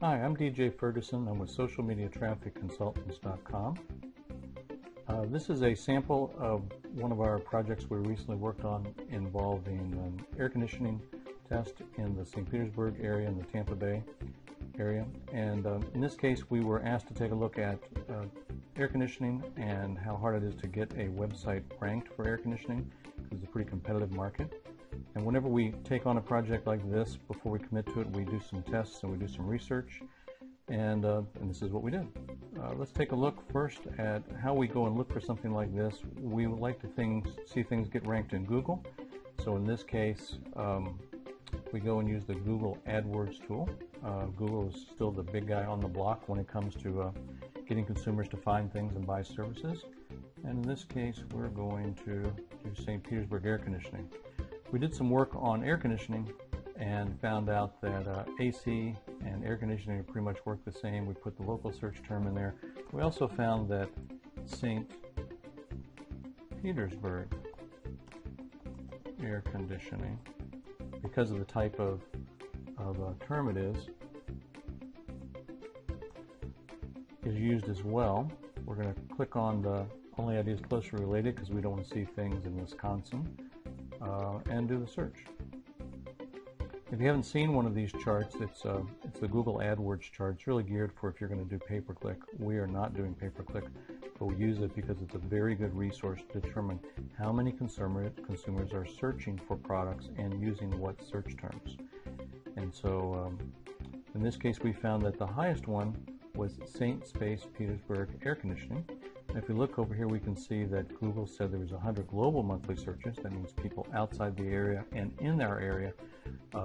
Hi, I'm DJ Ferguson. I'm with socialmediatrafficconsultants.com. This is a sample of one of our projects we recently worked on involving an air conditioning test in the St. Petersburg area and the Tampa Bay area. And in this case, we were asked to take a look at air conditioning and how hard it is to get a website ranked for air conditioning, because it's a pretty competitive market. And whenever we take on a project like this, before we commit to it, we do some tests and we do some research, and this is what we did. Let's take a look first at how we go and look for something like this. We would like to see things get ranked in Google. So in this case, we go and use the Google AdWords tool. Google is still the big guy on the block when it comes to getting consumers to find things and buy services. And in this case, we're going to do St. Petersburg air conditioning. We did some work on air conditioning and found out that AC and air conditioning pretty much work the same. We put the local search term in there. We also found that St. Petersburg air conditioning, because of the type of term it is used as well. We're going to click on the only ideas closely related, because we don't want to see things in Wisconsin, and do the search. If you haven't seen one of these charts, it's the Google AdWords chart. It's really geared for if you're going to do pay-per-click. We are not doing pay-per-click, but we use it because it's a very good resource to determine how many consumers are searching for products and using what search terms. And so in this case, we found that the highest one was St. Petersburg air conditioning. And if we look over here, we can see that Google said there was 100 global monthly searches. That means people outside the area and in our area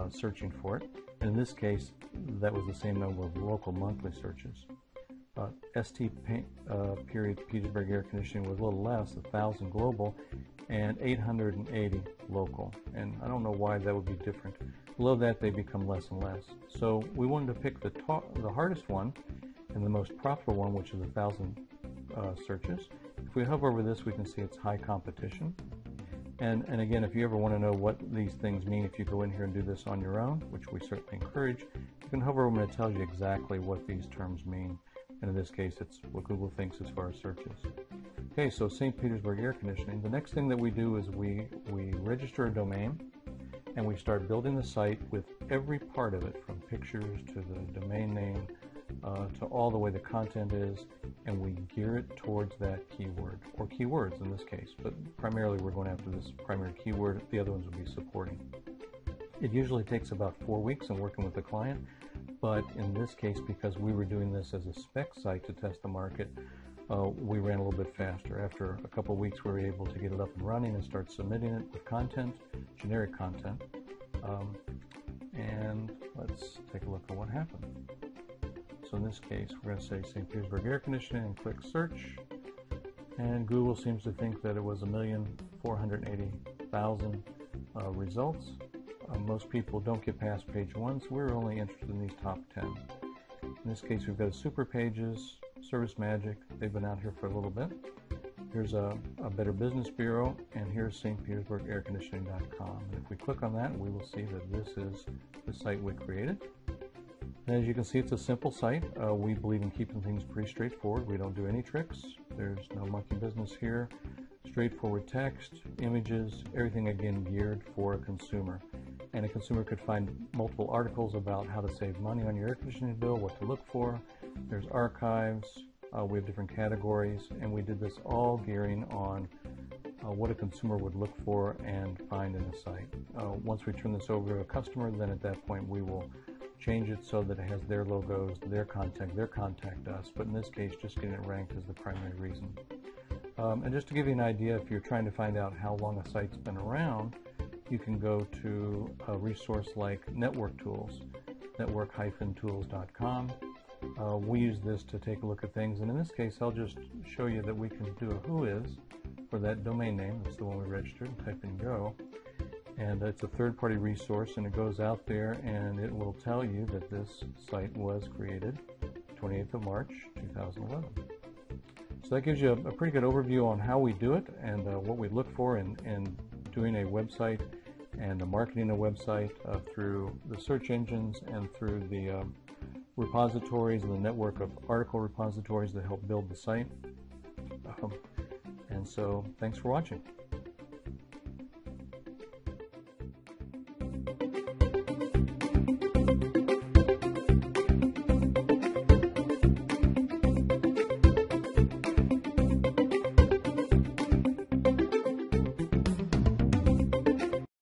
searching for it. And in this case, that was the same number of local monthly searches. Petersburg air conditioning was a little less, 1,000 global and 880 local. And I don't know why that would be different. Below that, they become less and less. So we wanted to pick the hardest one and the most profitable one, which is 1,000 searches. If we hover over this, we can see it's high competition. And again, if you ever want to know what these things mean, if you go in here and do this on your own, which we certainly encourage, you can hover over and it tells you exactly what these terms mean. And in this case, it's what Google thinks as far as searches. Okay, so St. Petersburg air conditioning. The next thing that we do is we register a domain, and we start building the site with every part of it, from pictures to the domain name, to all the way the content is, and we gear it towards that keyword, or keywords in this case, but primarily we're going after this primary keyword. The other ones will be supporting. It usually takes about 4 weeks in working with the client, but in this case, because we were doing this as a spec site to test the market, we ran a little bit faster. After a couple of weeks, we were able to get it up and running and start submitting it with content, generic content. And let's take a look at what happened. So in this case, we're going to say St. Petersburg air conditioning and click search. And Google seems to think that it was 1,480,000 results. Most people don't get past page 1, so we're only interested in these top 10. In this case, we've got Super Pages, Service Magic. They've been out here for a little bit. Here's a Better Business Bureau, and here's stpetersburgairconditioning.com. And if we click on that, we will see that this is the site we created. And as you can see, it's a simple site. We believe in keeping things pretty straightforward. We don't do any tricks. There's no monkey business here. Straightforward text, images, everything again geared for a consumer. And a consumer could find multiple articles about how to save money on your air conditioning bill, what to look for. There's archives. We have different categories, and we did this all gearing on what a consumer would look for and find in the site. Once we turn this over to a customer, then at that point we will change it so that it has their logos, their contact us, but in this case, just getting it ranked is the primary reason. And just to give you an idea, if you're trying to find out how long a site's been around, you can go to a resource like Network Tools, network-tools.com. We use this to take a look at things, and in this case, I'll just show you that we can do a who is for that domain name. That's the one we registered, and type in go. And it's a third-party resource, and it goes out there and it will tell you that this site was created 28th of March 2011. So that gives you a pretty good overview on how we do it and what we look for in doing a website and marketing a website through the search engines and through the repositories and the network of article repositories that help build the site. And so, thanks for watching.